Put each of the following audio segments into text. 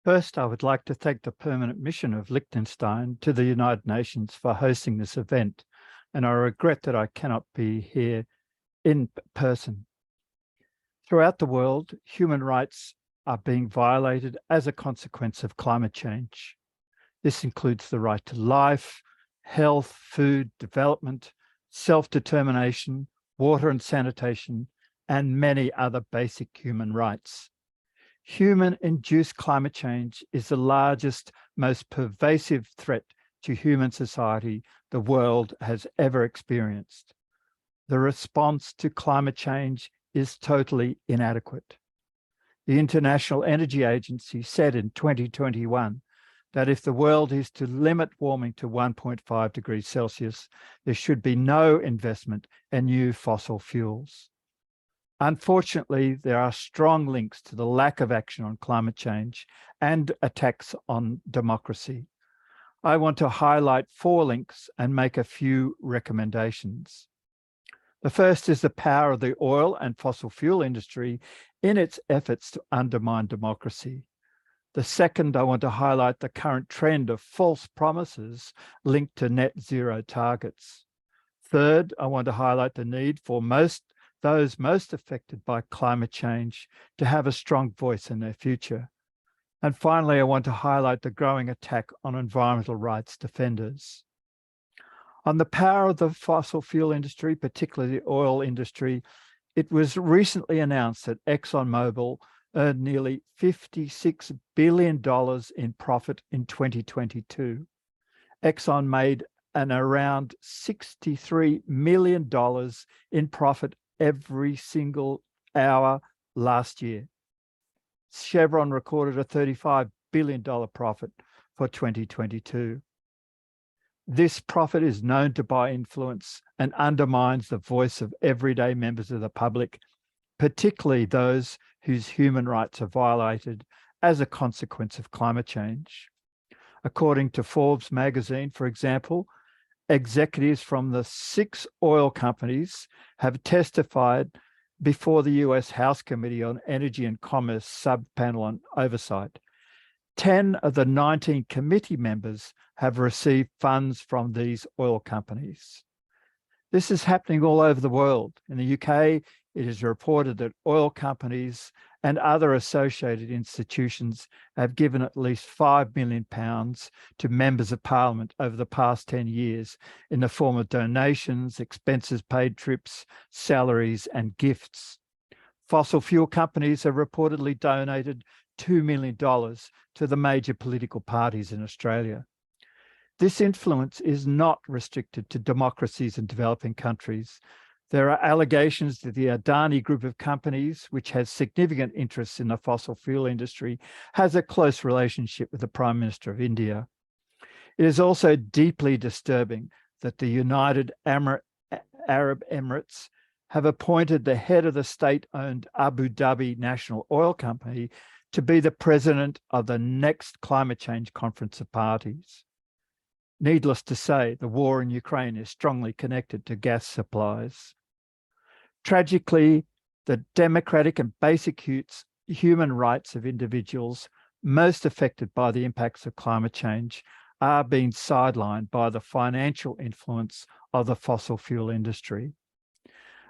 First, I would like to thank the Permanent Mission of Liechtenstein to the United Nations for hosting this event, and I regret that I cannot be here in person. Throughout the world, human rights are being violated as a consequence of climate change. This includes the right to life, health, food, development, self-determination, water and sanitation, and many other basic human rights. Human-induced climate change is the largest, most pervasive threat to human society the world has ever experienced. The response to climate change is totally inadequate. The International Energy Agency said in 2021 that if the world is to limit warming to 1.5 degrees Celsius, there should be no investment in new fossil fuels. Unfortunately, there are strong links to the lack of action on climate change and attacks on democracy. I want to highlight 4 links and make a few recommendations. The first is the power of the oil and fossil fuel industry in its efforts to undermine democracy. The second, I want to highlight the current trend of false promises linked to net zero targets. Third, I want to highlight the need for those most affected by climate change to have a strong voice in their future. And finally, I want to highlight the growing attack on environmental rights defenders. On the power of the fossil fuel industry, particularly the oil industry, it was recently announced that ExxonMobil earned nearly $56 billion in profit in 2022. Exxon made an around $63 million in profit every single hour last year. Chevron recorded a $35 billion profit for 2022. This profit is known to buy influence and undermines the voice of everyday members of the public, particularly those whose human rights are violated as a consequence of climate change. According to Forbes magazine, for example, executives from the 6 oil companies have testified before the US House Committee on Energy and Commerce Subpanel on Oversight. 10 of the 19 committee members have received funds from these oil companies. This is happening all over the world. In the UK, it is reported that oil companies and other associated institutions have given at least £5 million to members of parliament over the past 10 years in the form of donations, expenses paid trips, salaries, and gifts. Fossil fuel companies have reportedly donated $2 million to the major political parties in Australia. This influence is not restricted to democracies and developing countries. There are allegations that the Adani group of companies, which has significant interests in the fossil fuel industry, has a close relationship with the Prime Minister of India. It is also deeply disturbing that the United Arab Emirates have appointed the head of the state-owned Abu Dhabi National Oil Company to be the president of the next climate change conference of parties. Needless to say, the war in Ukraine is strongly connected to gas supplies. Tragically, the democratic and basic human rights of individuals most affected by the impacts of climate change are being sidelined by the financial influence of the fossil fuel industry.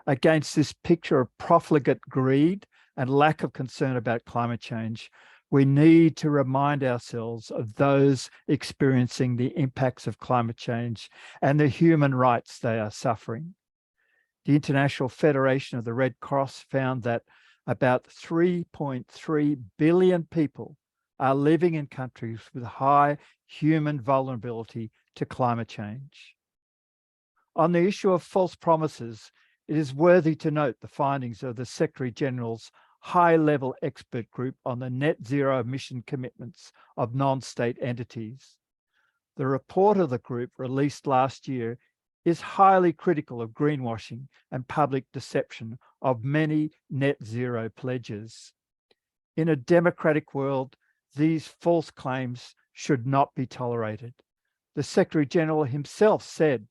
Against this picture of profligate greed and lack of concern about climate change, we need to remind ourselves of those experiencing the impacts of climate change and the human rights they are suffering. The International Federation of the Red Cross found that about 3.3 billion people are living in countries with high human vulnerability to climate change. On the issue of false promises, it is worthy to note the findings of the Secretary-General's high-level expert group on the net zero emission commitments of non-state entities. The report of the group released last year is highly critical of greenwashing and public deception of many net zero pledges. In a democratic world, these false claims should not be tolerated. The Secretary-General himself said,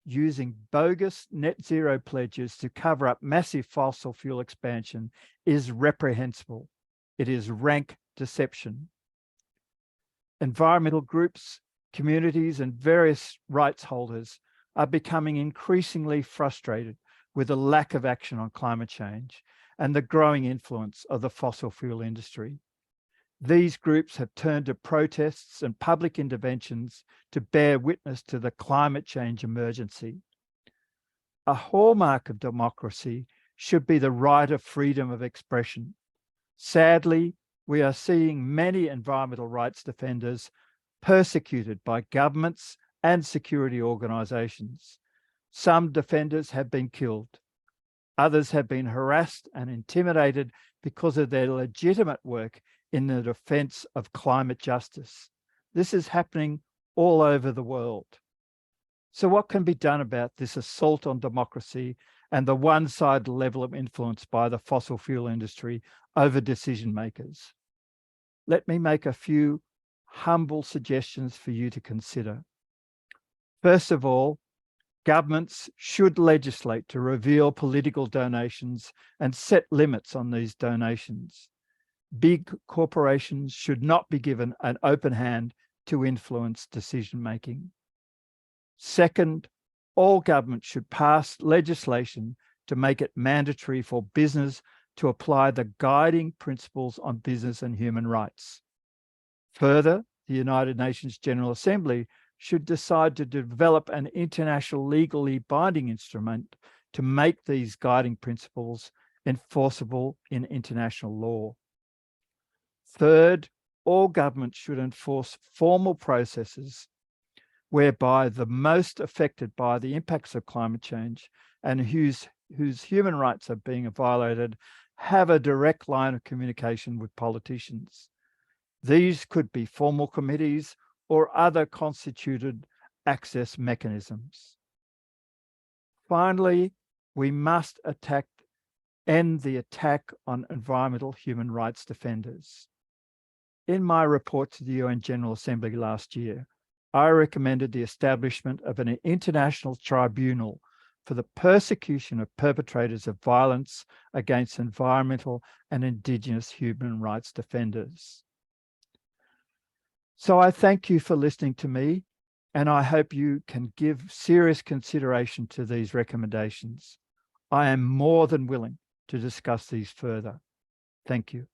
using bogus net zero pledges to cover up massive fossil fuel expansion is reprehensible. It is rank deception. Environmental groups, communities, and various rights holders are becoming increasingly frustrated with the lack of action on climate change and the growing influence of the fossil fuel industry. These groups have turned to protests and public interventions to bear witness to the climate change emergency. A hallmark of democracy should be the right of freedom of expression. Sadly, we are seeing many environmental rights defenders persecuted by governments and security organisations. Some defenders have been killed. Others have been harassed and intimidated because of their legitimate work in the defence of climate justice. This is happening all over the world. So what can be done about this assault on democracy and the one-sided level of influence by the fossil fuel industry over decision makers? Let me make a few humble suggestions for you to consider. First of all, governments should legislate to reveal political donations and set limits on these donations. Big corporations should not be given an open hand to influence decision-making. Second, all governments should pass legislation to make it mandatory for business to apply the guiding principles on business and human rights. Further, the United Nations General Assembly should decide to develop an international legally binding instrument to make these guiding principles enforceable in international law. Third, all governments should enforce formal processes whereby the most affected by the impacts of climate change and whose human rights are being violated have a direct line of communication with politicians. These could be formal committees or other constituted access mechanisms. Finally, we must end the attack on environmental human rights defenders. In my report to the UN General Assembly last year, I recommended the establishment of an international tribunal for the persecution of perpetrators of violence against environmental and Indigenous human rights defenders. So I thank you for listening to me, and I hope you can give serious consideration to these recommendations. I am more than willing to discuss these further. Thank you.